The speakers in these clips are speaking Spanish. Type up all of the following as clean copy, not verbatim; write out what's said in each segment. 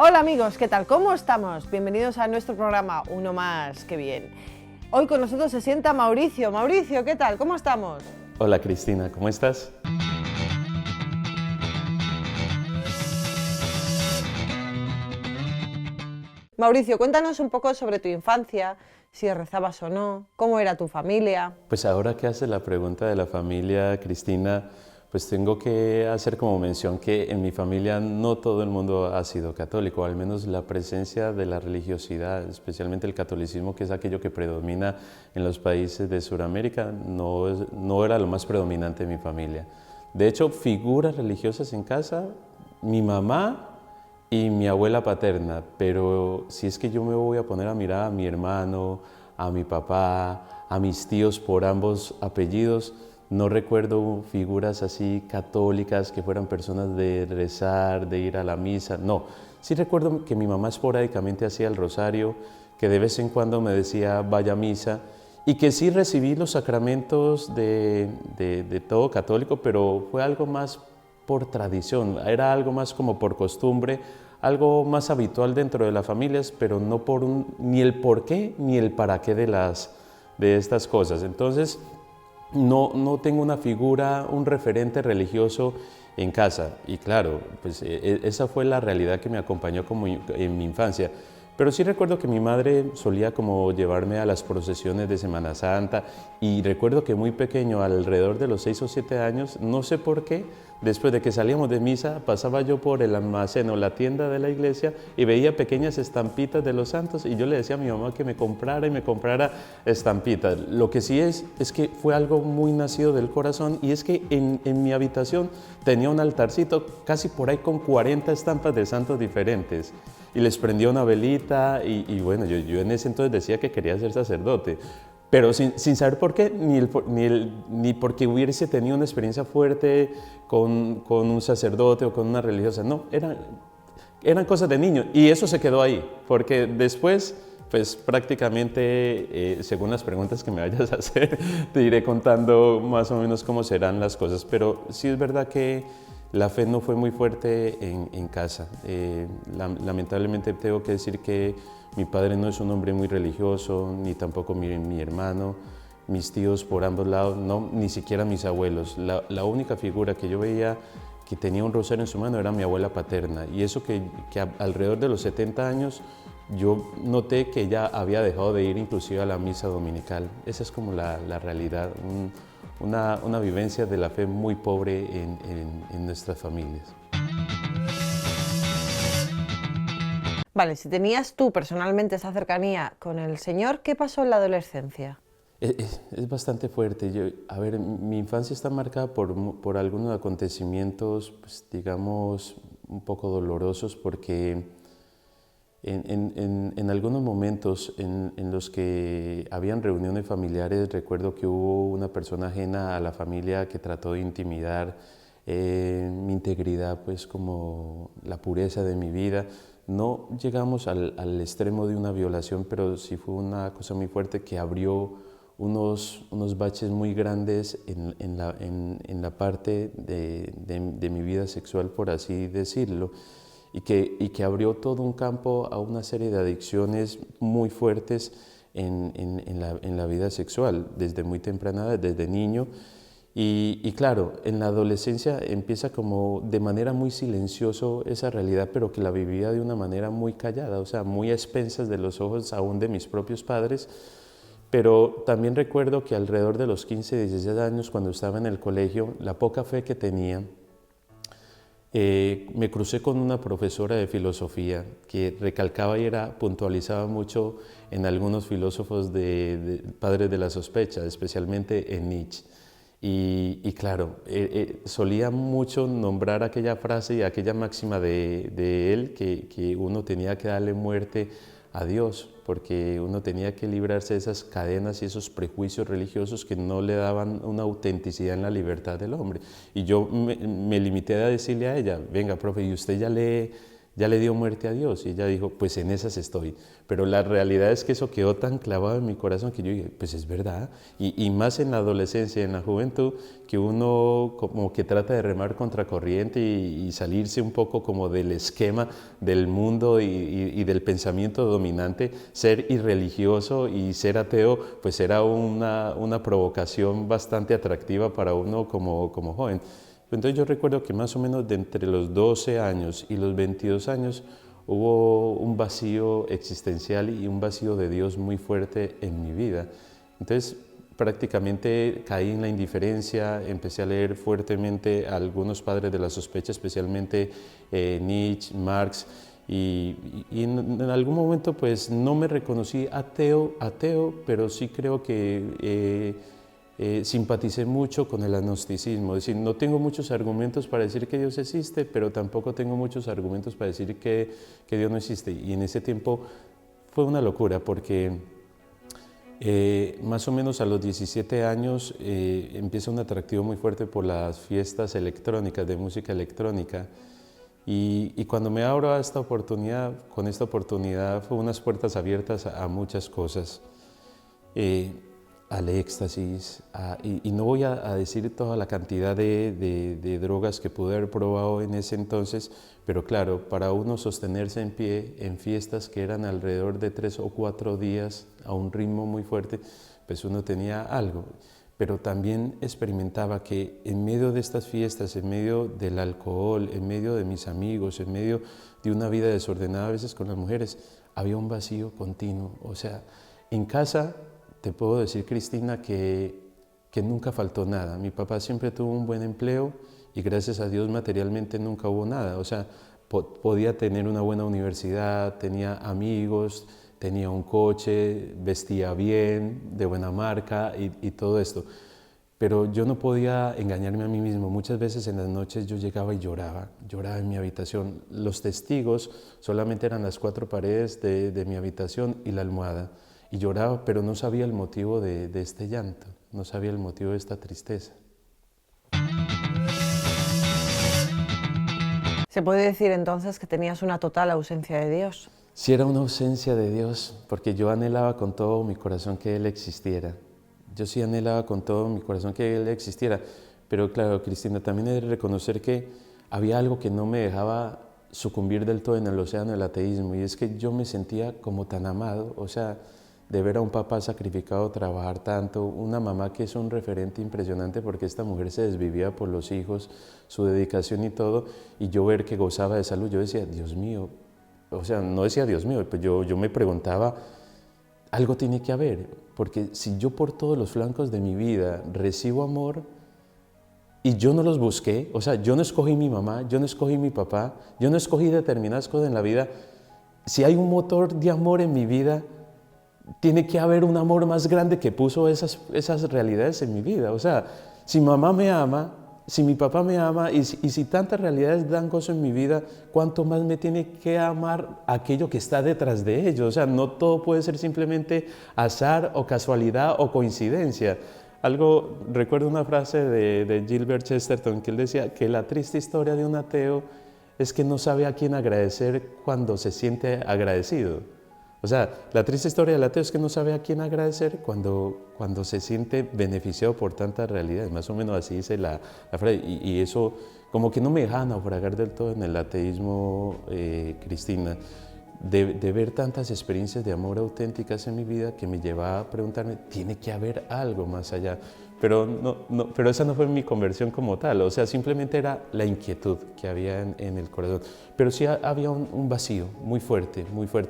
Hola amigos, ¿qué tal? ¿Cómo estamos? Bienvenidos a nuestro programa Uno Más, qué bien. Hoy con nosotros se sienta Mauricio. Mauricio, ¿qué tal? ¿Cómo estamos? Hola Cristina, ¿cómo estás? Mauricio, cuéntanos un poco sobre tu infancia, si rezabas o no, cómo era tu familia. Pues ahora que haces la pregunta de la familia, Cristina, pues tengo que hacer como mención que en mi familia no todo el mundo ha sido católico, al menos la presencia de la religiosidad, especialmente el catolicismo, que es aquello que predomina en los países de Sudamérica, no era lo más predominante en mi familia. De hecho, figuras religiosas en casa, mi mamá y mi abuela paterna, pero si es que yo me voy a poner a mirar a mi hermano, a mi papá, a mis tíos por ambos apellidos, no recuerdo figuras así católicas que fueran personas de rezar, de ir a la misa, no. Sí recuerdo que mi mamá esporádicamente hacía el rosario, que de vez en cuando me decía vaya a misa, y que sí recibí los sacramentos de todo católico, pero fue algo más por tradición, era algo más como por costumbre, algo más habitual dentro de las familias, pero no por ni el por qué ni el para qué de estas cosas. Entonces, no tengo una figura, un referente religioso en casa. Y claro, pues esa fue la realidad que me acompañó como en mi infancia. Pero sí recuerdo que mi madre solía como llevarme a las procesiones de Semana Santa y recuerdo que muy pequeño, alrededor de los 6 o 7 años, no sé por qué, después de que salíamos de misa, pasaba yo por el almacén o la tienda de la iglesia y veía pequeñas estampitas de los santos y yo le decía a mi mamá que me comprara y me comprara estampitas. Lo que sí es que fue algo muy nacido del corazón y es que en mi habitación tenía un altarcito casi por ahí con 40 estampas de santos diferentes y les prendía una velita y bueno, yo en ese entonces decía que quería ser sacerdote, pero sin saber por qué, ni porque hubiese tenido una experiencia fuerte con un sacerdote o con una religiosa, no, eran cosas de niño y eso se quedó ahí, porque después, pues prácticamente, según las preguntas que me vayas a hacer, te iré contando más o menos cómo serán las cosas, pero sí es verdad que la fe no fue muy fuerte en casa. Lamentablemente tengo que decir que mi padre no es un hombre muy religioso, ni tampoco mi hermano, mis tíos por ambos lados, no, ni siquiera mis abuelos. La única figura que yo veía que tenía un rosario en su mano era mi abuela paterna. Y eso que alrededor de los 70 años yo noté que ella había dejado de ir inclusive a la misa dominical. Esa es como la realidad, una vivencia de la fe muy pobre en nuestras familias. Vale, si tenías tú personalmente esa cercanía con el Señor, ¿qué pasó en la adolescencia? Es bastante fuerte. A ver, mi infancia está marcada por algunos acontecimientos, pues, digamos, un poco dolorosos, porque en algunos momentos en los que habían reuniones familiares, recuerdo que hubo una persona ajena a la familia que trató de intimidar mi integridad, pues como la pureza de mi vida. No llegamos al extremo de una violación, pero sí fue una cosa muy fuerte que abrió unos baches muy grandes en la parte de mi vida sexual, por así decirlo, y que abrió todo un campo a una serie de adicciones muy fuertes en la vida sexual, desde muy temprana edad, desde niño. Y claro, en la adolescencia empieza como de manera muy silencioso esa realidad, pero que la vivía de una manera muy callada, o sea, muy a expensas de los ojos aún de mis propios padres. Pero también recuerdo que alrededor de los 15, 16 años, cuando estaba en el colegio, la poca fe que tenía, me crucé con una profesora de filosofía que recalcaba y puntualizaba mucho en algunos filósofos padres de la sospecha, especialmente en Nietzsche. Y claro, solía mucho nombrar aquella frase y aquella máxima de él que uno tenía que darle muerte a Dios, porque uno tenía que librarse de esas cadenas y esos prejuicios religiosos que no le daban una autenticidad en la libertad del hombre. Y yo me limité a decirle a ella, venga, profe, ¿y usted ya lee ya le dio muerte a Dios y ella dijo, pues en esas estoy. Pero la realidad es que eso quedó tan clavado en mi corazón que yo dije, pues es verdad. Y más en la adolescencia, en la juventud, que uno como que trata de remar contracorriente y salirse un poco como del esquema del mundo y del pensamiento dominante. Ser irreligioso y ser ateo, pues era una provocación bastante atractiva para uno como joven. Entonces yo recuerdo que más o menos de entre los 12 años y los 22 años hubo un vacío existencial y un vacío de Dios muy fuerte en mi vida. Entonces prácticamente caí en la indiferencia, empecé a leer fuertemente a algunos padres de la sospecha, especialmente Nietzsche, Marx, y en algún momento pues no me reconocí ateo, pero sí creo que simpaticé mucho con el agnosticismo, es decir, no tengo muchos argumentos para decir que Dios existe, pero tampoco tengo muchos argumentos para decir que Dios no existe. Y en ese tiempo fue una locura porque más o menos a los 17 años empieza un atractivo muy fuerte por las fiestas electrónicas, de música electrónica. Y cuando me abro a esta oportunidad, con esta oportunidad fue unas puertas abiertas a muchas cosas. Al éxtasis, y no voy a decir toda la cantidad de drogas que pude haber probado en ese entonces, pero claro, para uno sostenerse en pie en fiestas que eran alrededor de 3 o 4 días a un ritmo muy fuerte, pues uno tenía algo. Pero también experimentaba que en medio de estas fiestas, en medio del alcohol, en medio de mis amigos, en medio de una vida desordenada a veces con las mujeres, había un vacío continuo. O sea, en casa te puedo decir, Cristina, que nunca faltó nada. Mi papá siempre tuvo un buen empleo y gracias a Dios materialmente nunca hubo nada. O sea, podía tener una buena universidad, tenía amigos, tenía un coche, vestía bien, de buena marca y todo esto. Pero yo no podía engañarme a mí mismo. Muchas veces en las noches yo llegaba y lloraba en mi habitación. Los testigos solamente eran las 4 paredes de mi habitación y la almohada. Y lloraba, pero no sabía el motivo de este llanto, no sabía el motivo de esta tristeza. ¿Se puede decir entonces que tenías una total ausencia de Dios? Sí, era una ausencia de Dios, porque yo anhelaba con todo mi corazón que Él existiera. Yo sí anhelaba con todo mi corazón que Él existiera, pero claro, Cristina, también he de reconocer que había algo que no me dejaba sucumbir del todo en el océano del ateísmo, y es que yo me sentía como tan amado, o sea, de ver a un papá sacrificado trabajar tanto, una mamá que es un referente impresionante porque esta mujer se desvivía por los hijos, su dedicación y todo, y yo ver que gozaba de salud, yo decía, Dios mío, o sea, no decía Dios mío, pues yo me preguntaba, algo tiene que haber, porque si yo por todos los flancos de mi vida recibo amor y yo no los busqué, o sea, yo no escogí mi mamá, yo no escogí mi papá, yo no escogí determinadas cosas en la vida, si hay un motor de amor en mi vida, tiene que haber un amor más grande que puso esas realidades en mi vida. O sea, si mamá me ama, si mi papá me ama y si tantas realidades dan gozo en mi vida, ¿cuánto más me tiene que amar aquello que está detrás de ello? O sea, no todo puede ser simplemente azar o casualidad o coincidencia. Recuerdo una frase de Gilbert Chesterton que él decía que la triste historia de un ateo es que no sabe a quién agradecer cuando se siente agradecido. O sea, la triste historia del ateo es que no sabe a quién agradecer cuando se siente beneficiado por tantas realidades. Más o menos así dice la frase. Y eso como que no me deja naufragar del todo en el ateísmo, Cristina, de ver tantas experiencias de amor auténticas en mi vida que me llevaba a preguntarme, tiene que haber algo más allá. Pero esa no fue mi conversión como tal, o sea, simplemente era la inquietud que había en el corazón. Pero sí había un vacío muy fuerte,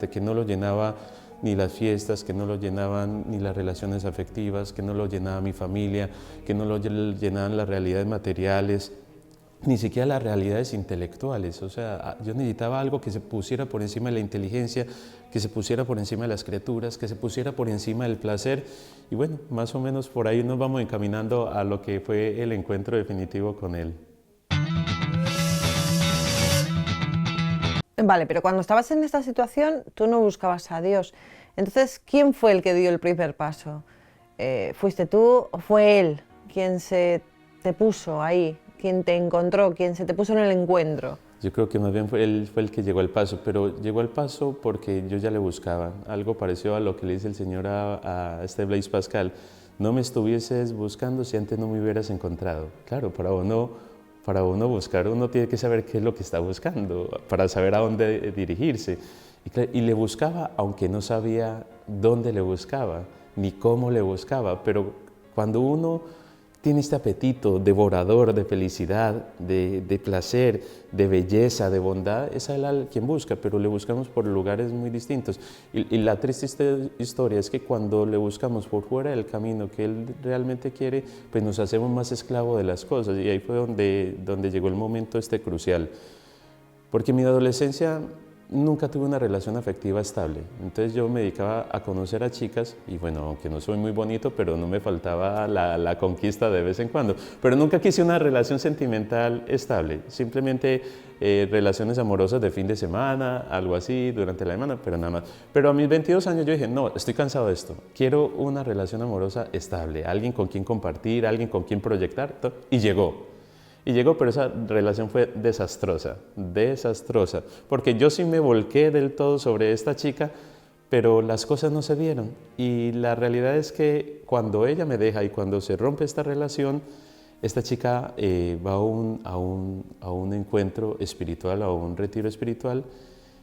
que no lo llenaba ni las fiestas, que no lo llenaban ni las relaciones afectivas, que no lo llenaba mi familia, que no lo llenaban las realidades materiales, ni siquiera las realidades intelectuales. O sea, yo necesitaba algo que se pusiera por encima de la inteligencia, que se pusiera por encima de las criaturas, que se pusiera por encima del placer. Y bueno, más o menos por ahí nos vamos encaminando a lo que fue el encuentro definitivo con Él. Vale, pero cuando estabas en esta situación, tú no buscabas a Dios. Entonces, ¿quién fue el que dio el primer paso? ¿Fuiste tú o fue Él quien se te puso ahí? ¿Quién te encontró? ¿Quién se te puso en el encuentro? Yo creo que más bien él fue el que llegó al paso, pero llegó al paso porque yo ya le buscaba. Algo parecido a lo que le dice el Señor a este Blaise Pascal. No me estuvieses buscando si antes no me hubieras encontrado. Claro, para uno buscar, uno tiene que saber qué es lo que está buscando, para saber a dónde dirigirse. Y le buscaba, aunque no sabía dónde le buscaba, ni cómo le buscaba, pero cuando uno tiene este apetito devorador de felicidad, de placer, de belleza, de bondad, es a él quien busca, pero le buscamos por lugares muy distintos. Y la triste historia es que cuando le buscamos por fuera del camino que él realmente quiere, pues nos hacemos más esclavos de las cosas. Y ahí fue donde llegó el momento crucial. Porque en mi adolescencia nunca tuve una relación afectiva estable. Entonces yo me dedicaba a conocer a chicas y bueno, aunque no soy muy bonito, pero no me faltaba la conquista de vez en cuando. Pero nunca quise una relación sentimental estable, simplemente relaciones amorosas de fin de semana, algo así, durante la semana, pero nada más. Pero a mis 22 años yo dije, no, estoy cansado de esto, quiero una relación amorosa estable, alguien con quien compartir, alguien con quien proyectar, y llegó. Y llegó, pero esa relación fue desastrosa, porque yo sí me volqué del todo sobre esta chica, pero las cosas no se dieron. Y la realidad es que cuando ella me deja y cuando se rompe esta relación, esta chica va a un encuentro espiritual, a un retiro espiritual.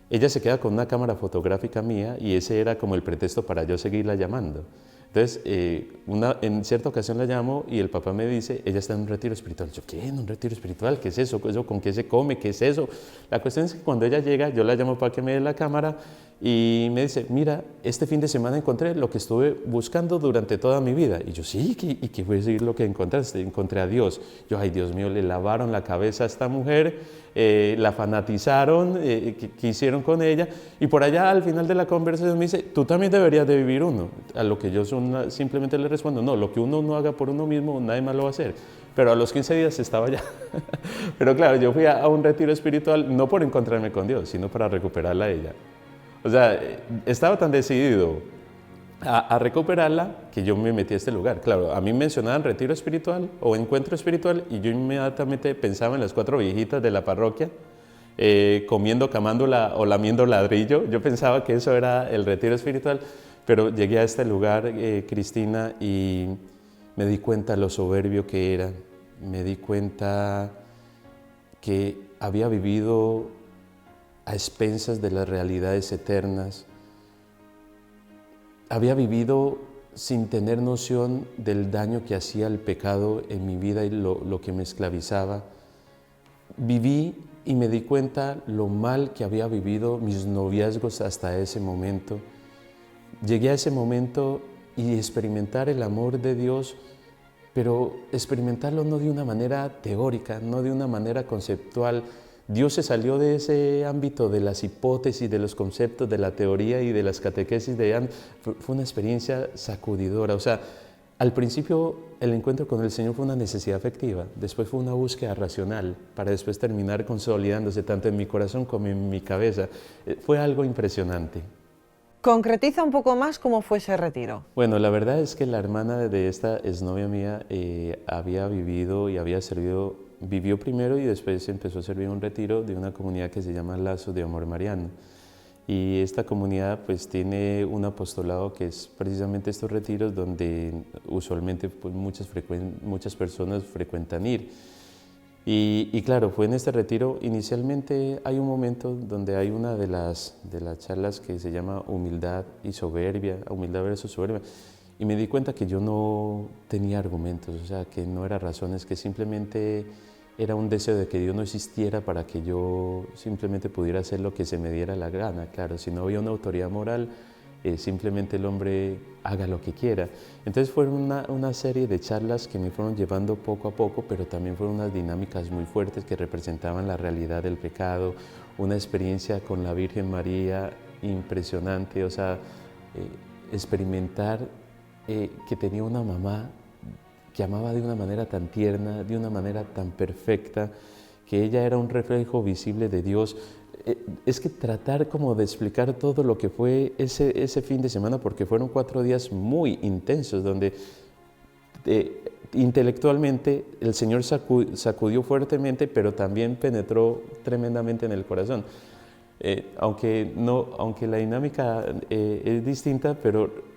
Ella se queda con una cámara fotográfica mía y ese era como el pretexto para yo seguirla llamando. Entonces, en cierta ocasión la llamo y el papá me dice, ella está en un retiro espiritual. Yo, ¿qué? ¿En un retiro espiritual? ¿Qué es eso? ¿Con qué se come? ¿Qué es eso? La cuestión es que cuando ella llega, yo la llamo para que me dé la cámara y me dice, mira, este fin de semana encontré lo que estuve buscando durante toda mi vida. Y yo, sí, ¿y qué fue lo que encontraste? Encontré a Dios. Yo, ay, Dios mío, le lavaron la cabeza a esta mujer, la fanatizaron, ¿qué hicieron con ella? Y por allá al final de la conversación me dice, tú también deberías de vivir uno. A lo que yo simplemente le respondo, no, lo que uno no haga por uno mismo, nadie más lo va a hacer. Pero a los 15 días estaba allá. Pero claro, yo fui a un retiro espiritual no por encontrarme con Dios, sino para recuperarla a ella. O sea, estaba tan decidido a recuperarla que yo me metí a este lugar. Claro, a mí mencionaban retiro espiritual o encuentro espiritual y yo inmediatamente pensaba en las 4 viejitas de la parroquia comiendo camándula o lamiendo ladrillo. Yo pensaba que eso era el retiro espiritual, pero llegué a este lugar, Cristina, y me di cuenta lo soberbio que era. Me di cuenta que había vivido a expensas de las realidades eternas. Había vivido sin tener noción del daño que hacía el pecado en mi vida y lo que me esclavizaba. Viví y me di cuenta lo mal que había vivido mis noviazgos hasta ese momento. Llegué a ese momento y experimentar el amor de Dios, pero experimentarlo no de una manera teórica, no de una manera conceptual. Dios se salió de ese ámbito de las hipótesis, de los conceptos, de la teoría y de las catequesis de antes. Fue una experiencia sacudidora. O sea, al principio el encuentro con el Señor fue una necesidad afectiva, después fue una búsqueda racional, para después terminar consolidándose tanto en mi corazón como en mi cabeza. Fue algo impresionante. Concretiza un poco más cómo fue ese retiro. Bueno, la verdad es que la hermana de esta exnovia mía había vivido y había servido, vivió primero y después empezó a servir un retiro de una comunidad que se llama Lazos de Amor Mariano. Y esta comunidad pues tiene un apostolado que es precisamente estos retiros donde usualmente pues, muchas personas frecuentan ir. Y claro, fue en este retiro, inicialmente hay un momento donde hay una de las charlas que se llama humildad y soberbia, humildad versus soberbia, y me di cuenta que yo no tenía argumentos, o sea, que no eran razones, que simplemente era un deseo de que Dios no existiera para que yo simplemente pudiera hacer lo que se me diera la gana. Claro, si no había una autoridad moral, simplemente el hombre haga lo que quiera. Entonces fueron una serie de charlas que me fueron llevando poco a poco, pero también fueron unas dinámicas muy fuertes que representaban la realidad del pecado, una experiencia con la Virgen María impresionante, o sea, experimentar que tenía una mamá que amaba de una manera tan tierna, de una manera tan perfecta, que ella era un reflejo visible de Dios. Es que tratar como de explicar todo lo que fue ese fin de semana, porque fueron 4 días muy intensos, donde intelectualmente el Señor sacudió fuertemente, pero también penetró tremendamente en el corazón. Aunque la dinámica es distinta, pero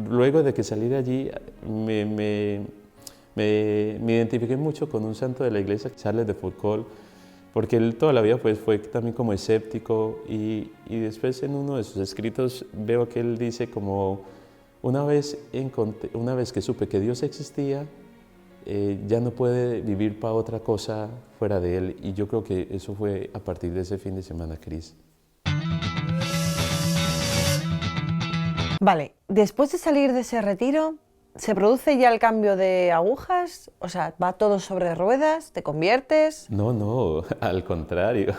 luego de que salí de allí me identifiqué mucho con un santo de la iglesia, Charles de Foucault, porque él toda la vida pues, fue también como escéptico y después en uno de sus escritos veo que él dice como una vez que supe que Dios existía, ya no puede vivir para otra cosa fuera de él, y yo creo que eso fue a partir de ese fin de semana, Cris. Vale, después de salir de ese retiro, ¿se produce ya el cambio de agujas? O sea, ¿va todo sobre ruedas? ¿Te conviertes? No, al contrario.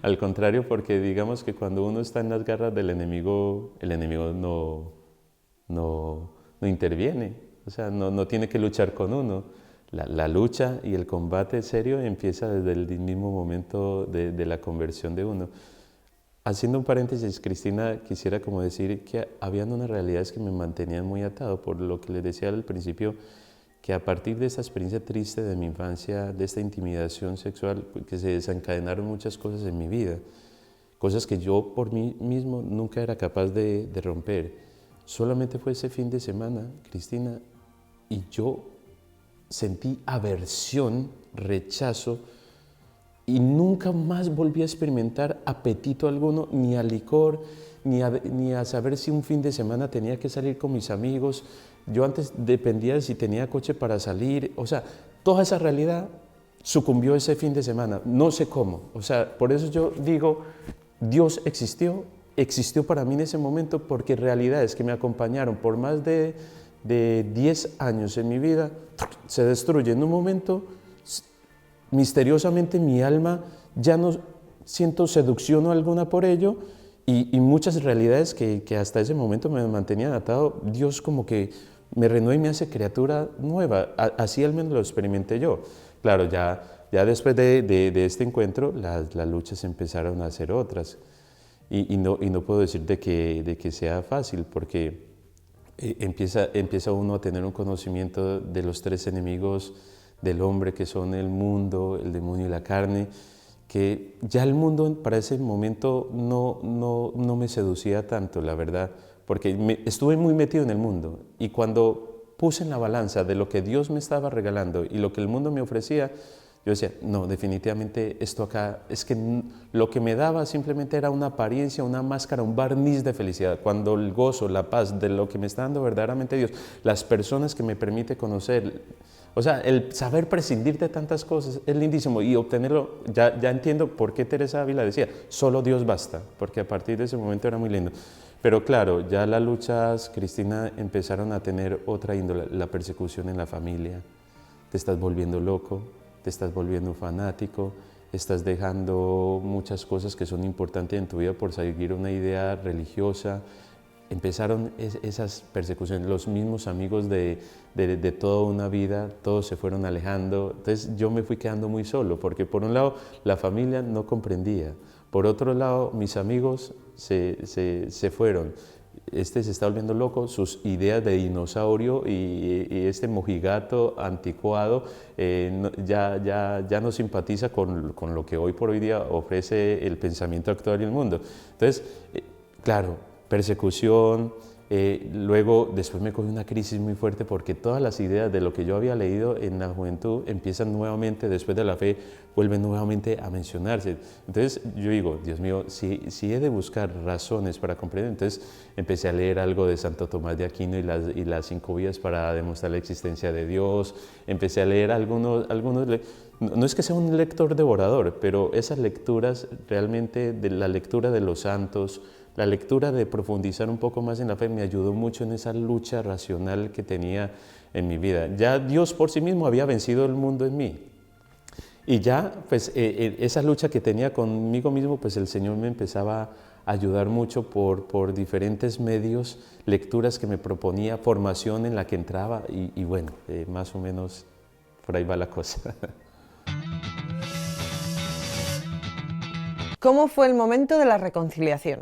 Al contrario, porque digamos que cuando uno está en las garras del enemigo, el enemigo no interviene. O sea, no tiene que luchar con uno. La lucha y el combate serio empieza desde el mismo momento de la conversión de uno. Haciendo un paréntesis, Cristina, quisiera como decir que habían unas realidades que me mantenían muy atado, por lo que les decía al principio, que a partir de esta experiencia triste de mi infancia, de esta intimidación sexual, que se desencadenaron muchas cosas en mi vida, cosas que yo por mí mismo nunca era capaz de romper. Solamente fue ese fin de semana, Cristina, y yo sentí aversión, rechazo, y nunca más volví a experimentar apetito alguno, ni a licor, ni a saber si un fin de semana tenía que salir con mis amigos. Yo antes dependía de si tenía coche para salir. O sea, toda esa realidad sucumbió ese fin de semana. No sé cómo. O sea, por eso yo digo, Dios existió para mí en ese momento, porque realidades que me acompañaron por más de 10 años en mi vida se destruyen en un momento. Misteriosamente mi alma ya no siento seducción alguna por ello, y muchas realidades que hasta ese momento me mantenían atado, Dios como que me renueva y me hace criatura nueva. Así al menos lo experimenté yo. Claro, ya después de este encuentro las luchas empezaron a ser otras, y no puedo decir de que sea fácil, porque empieza uno a tener un conocimiento de los tres enemigos del hombre, que son el mundo, el demonio y la carne, que ya el mundo para ese momento no me seducía tanto, la verdad, porque estuve muy metido en el mundo, y cuando puse en la balanza de lo que Dios me estaba regalando y lo que el mundo me ofrecía, yo decía, no, definitivamente esto acá, es que lo que me daba simplemente era una apariencia, una máscara, un barniz de felicidad, cuando el gozo, la paz de lo que me está dando verdaderamente Dios, las personas que me permite conocer, o sea, el saber prescindir de tantas cosas es lindísimo, y obtenerlo, ya entiendo por qué Teresa Ávila decía, solo Dios basta, porque a partir de ese momento era muy lindo. Pero claro, ya las luchas, Cristina, empezaron a tener otra índole, la persecución en la familia. Te estás volviendo loco, te estás volviendo fanático, estás dejando muchas cosas que son importantes en tu vida por seguir una idea religiosa. Empezaron esas persecuciones, los mismos amigos de toda una vida, todos se fueron alejando. Entonces yo me fui quedando muy solo, porque por un lado la familia no comprendía, por otro lado mis amigos se fueron. Este se está volviendo loco, sus ideas de dinosaurio y este mojigato anticuado ya no simpatiza con lo que hoy por hoy día ofrece el pensamiento actual y el mundo. Entonces, claro, persecución, luego después me cogió una crisis muy fuerte, porque todas las ideas de lo que yo había leído en la juventud empiezan nuevamente, después de la fe, vuelven nuevamente a mencionarse. Entonces yo digo, Dios mío, si he de buscar razones para comprender, entonces empecé a leer algo de Santo Tomás de Aquino y las 5 vías para demostrar la existencia de Dios. Empecé a leer algunos no es que sea un lector devorador, pero esas lecturas realmente, de la lectura de los santos, la lectura de profundizar un poco más en la fe, me ayudó mucho en esa lucha racional que tenía en mi vida. Ya Dios por sí mismo había vencido el mundo en mí. Y ya, pues, esa lucha que tenía conmigo mismo, pues el Señor me empezaba a ayudar mucho por diferentes medios, lecturas que me proponía, formación en la que entraba, y bueno, más o menos por ahí va la cosa. ¿Cómo fue el momento de la reconciliación?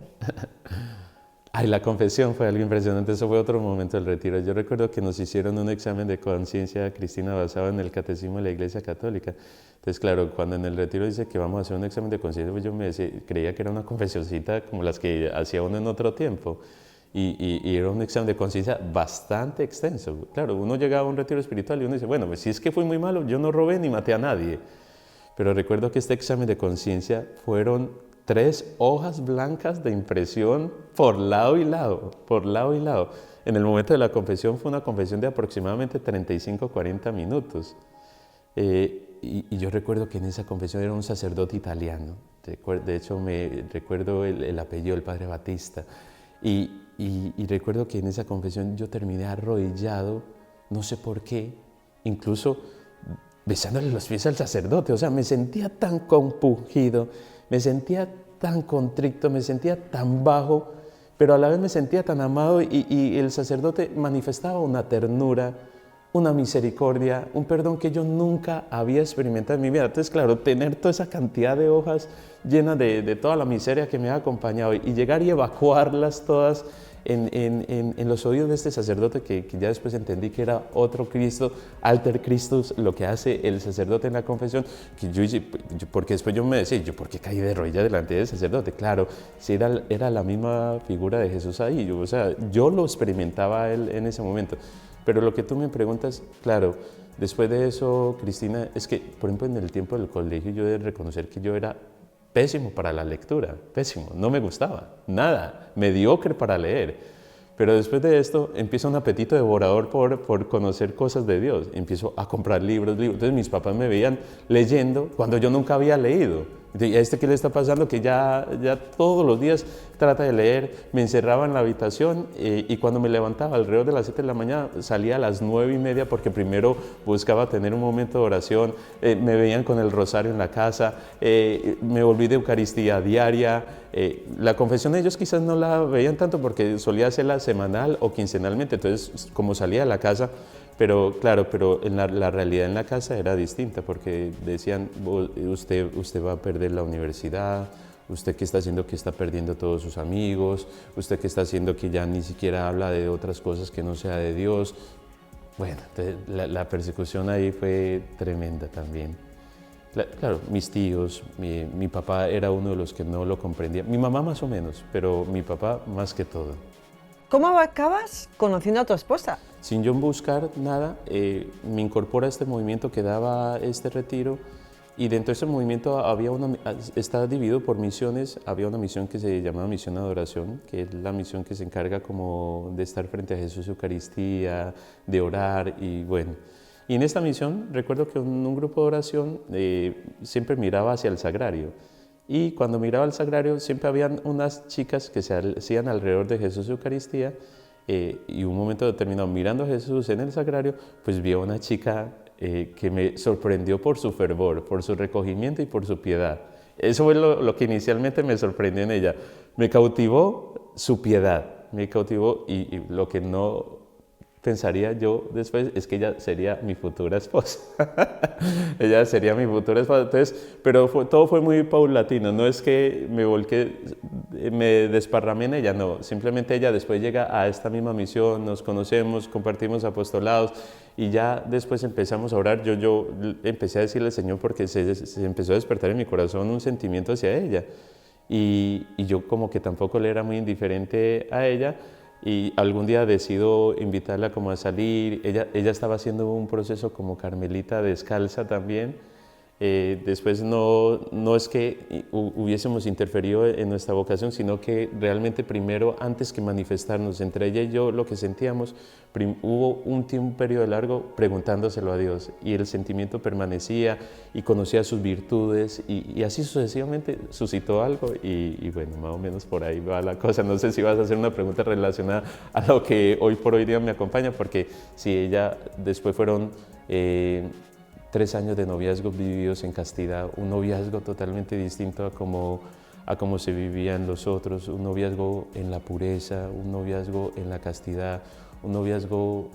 Ay, la confesión fue algo impresionante, eso fue otro momento del retiro. Yo recuerdo que nos hicieron un examen de conciencia, Cristina, basado en el catecismo de la Iglesia Católica. Entonces, claro, cuando en el retiro dice que vamos a hacer un examen de conciencia, pues yo creía que era una confesioncita como las que hacía uno en otro tiempo. Y era un examen de conciencia bastante extenso. Claro, uno llegaba a un retiro espiritual y uno dice, bueno, pues si es que fui muy malo, yo no robé ni maté a nadie. Pero recuerdo que este examen de conciencia fueron 3 hojas blancas de impresión por lado y lado, por lado y lado. En el momento de la confesión fue una confesión de aproximadamente 35-40 minutos. Y yo recuerdo que en esa confesión era un sacerdote italiano. De hecho, recuerdo el apellido del padre Batista. Y recuerdo que en esa confesión yo terminé arrodillado, no sé por qué, incluso besándole los pies al sacerdote. O sea, me sentía tan compungido, me sentía tan contrito, me sentía tan bajo, pero a la vez me sentía tan amado y el sacerdote manifestaba una ternura, una misericordia, un perdón que yo nunca había experimentado en mi vida. Entonces, claro, tener toda esa cantidad de hojas llenas de toda la miseria que me ha acompañado y llegar y evacuarlas todas en los oídos de este sacerdote que ya después entendí que era otro Cristo, alter Christus, lo que hace el sacerdote en la confesión, porque después yo me decía, ¿yo por qué caí de rodillas delante del sacerdote? Claro, si era la misma figura de Jesús ahí, yo lo experimentaba él en ese momento. Pero lo que tú me preguntas, claro, después de eso, Cristina, es que, por ejemplo, en el tiempo del colegio yo he de reconocer que yo era pésimo para la lectura, pésimo, no me gustaba, nada, mediocre para leer. Pero después de esto empieza un apetito devorador por conocer cosas de Dios, empiezo a comprar libros. Entonces mis papás me veían leyendo cuando yo nunca había leído. ¿Y a este qué le está pasando? Que ya todos los días trata de leer. Me encerraba en la habitación y cuando me levantaba alrededor de las 7 de la mañana salía a las 9:30 porque primero buscaba tener un momento de oración. Me veían con el rosario en la casa, me volví de Eucaristía diaria. La confesión ellos quizás no la veían tanto porque solía hacerla semanal o quincenalmente, entonces como salía de la casa. Pero claro, la realidad en la casa era distinta porque decían, usted va a perder la universidad, usted qué está haciendo que está perdiendo todos sus amigos, usted qué está haciendo que ya ni siquiera habla de otras cosas que no sea de Dios. Bueno, la persecución ahí fue tremenda también. Claro, mis tíos, mi papá era uno de los que no lo comprendía, mi mamá más o menos, pero mi papá más que todo. ¿Cómo acabas conociendo a tu esposa? Sin yo buscar nada, me incorpora a este movimiento que daba este retiro y dentro de ese movimiento está dividido por misiones. Había una misión que se llamaba Misión de Adoración, que es la misión que se encarga como de estar frente a Jesús Eucaristía, de orar y bueno. Y en esta misión recuerdo que un grupo de oración siempre miraba hacia el sagrario. Y cuando miraba al sagrario siempre habían unas chicas que se hacían alrededor de Jesús Eucaristía y un momento determinado mirando a Jesús en el sagrario, pues vi a una chica que me sorprendió por su fervor, por su recogimiento y por su piedad. Eso fue lo que inicialmente me sorprendió en ella. Me cautivó su piedad, me cautivó y lo que no pensaría yo después es que ella sería mi futura esposa. Ella sería mi futura esposa. Entonces, pero todo fue muy paulatino, no es que me volqué, me desparramé en ella, no, simplemente ella después llega a esta misma misión, nos conocemos, compartimos apostolados y ya después empezamos a orar. Yo empecé a decirle al Señor porque se empezó a despertar en mi corazón un sentimiento hacia ella y yo como que tampoco le era muy indiferente a ella. Y algún día decido invitarla como a salir. Ella estaba haciendo un proceso como carmelita descalza también. Después no es que hubiésemos interferido en nuestra vocación, sino que realmente primero, antes que manifestarnos entre ella y yo lo que sentíamos, hubo un periodo largo preguntándoselo a Dios y el sentimiento permanecía y conocía sus virtudes y así sucesivamente suscitó algo y bueno, más o menos por ahí va la cosa. No sé si vas a hacer una pregunta relacionada a lo que hoy por hoy día me acompaña, porque si ella después fueron 3 años de noviazgo vividos en castidad, un noviazgo totalmente distinto a cómo se vivían los otros, un noviazgo en la pureza, un noviazgo en la castidad, un noviazgo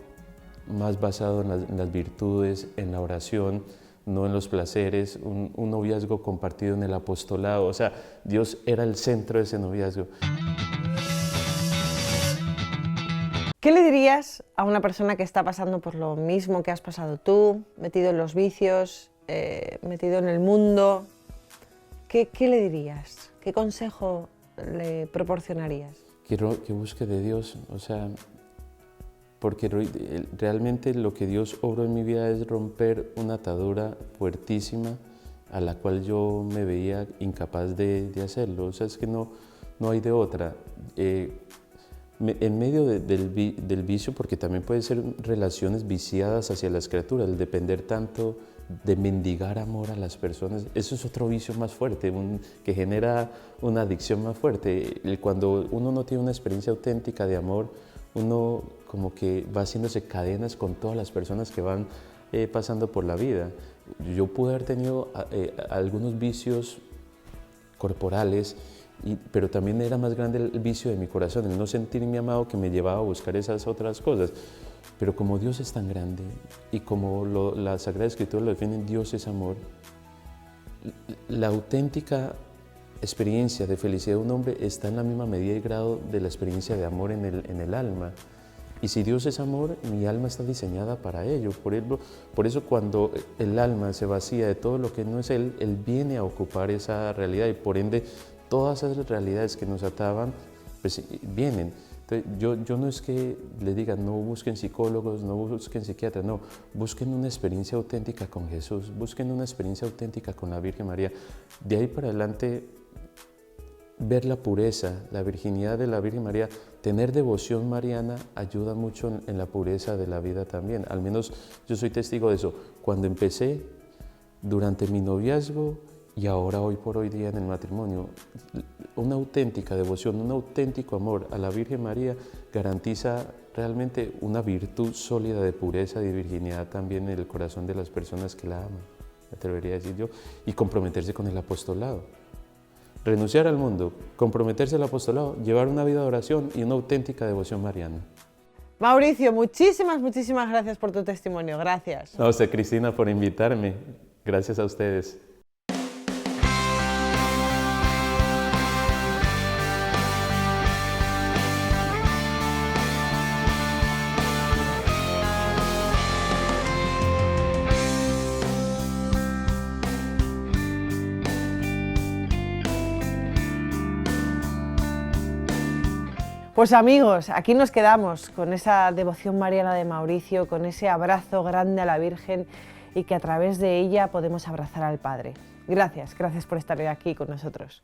más basado en las virtudes, en la oración, no en los placeres, un noviazgo compartido en el apostolado. O sea, Dios era el centro de ese noviazgo. ¿Qué le dirías a una persona que está pasando por lo mismo que has pasado tú, metido en los vicios, metido en el mundo? ¿Qué le dirías? ¿Qué consejo le proporcionarías? Que busque de Dios, o sea, porque realmente lo que Dios obró en mi vida es romper una atadura fuertísima a la cual yo me veía incapaz de hacerlo. O sea, es que no hay de otra. En medio del vicio, porque también puede ser relaciones viciadas hacia las criaturas, el depender tanto de mendigar amor a las personas, eso es otro vicio más fuerte, que genera una adicción más fuerte. Cuando uno no tiene una experiencia auténtica de amor, uno como que va haciéndose cadenas con todas las personas que van pasando por la vida. Yo pude haber tenido algunos vicios corporales, pero también era más grande el vicio de mi corazón, el no sentirme amado, que me llevaba a buscar esas otras cosas. Pero como Dios es tan grande y como la Sagrada Escritura lo define, Dios es amor, la auténtica experiencia de felicidad de un hombre está en la misma medida y grado de la experiencia de amor en el alma. Y si Dios es amor, mi alma está diseñada para ello. Por eso cuando el alma se vacía de todo lo que no es Él, Él viene a ocupar esa realidad y por ende todas esas realidades que nos ataban, pues vienen. Entonces, yo no es que le diga no busquen psicólogos, no busquen psiquiatras, no, busquen una experiencia auténtica con Jesús, busquen una experiencia auténtica con la Virgen María. De ahí para adelante, ver la pureza, la virginidad de la Virgen María, tener devoción mariana ayuda mucho en la pureza de la vida también. Al menos yo soy testigo de eso. Cuando empecé, durante mi noviazgo y ahora hoy por hoy día en el matrimonio, una auténtica devoción, un auténtico amor a la Virgen María garantiza realmente una virtud sólida de pureza y de virginidad también en el corazón de las personas que la aman, me atrevería a decir yo, y comprometerse con el apostolado. Renunciar al mundo, comprometerse al apostolado, llevar una vida de oración y una auténtica devoción mariana. Mauricio, muchísimas gracias por tu testimonio. Gracias. A usted, Cristina, por invitarme. Gracias a ustedes. Pues amigos, aquí nos quedamos con esa devoción mariana de Mauricio, con ese abrazo grande a la Virgen y que a través de ella podemos abrazar al Padre. Gracias por estar aquí con nosotros.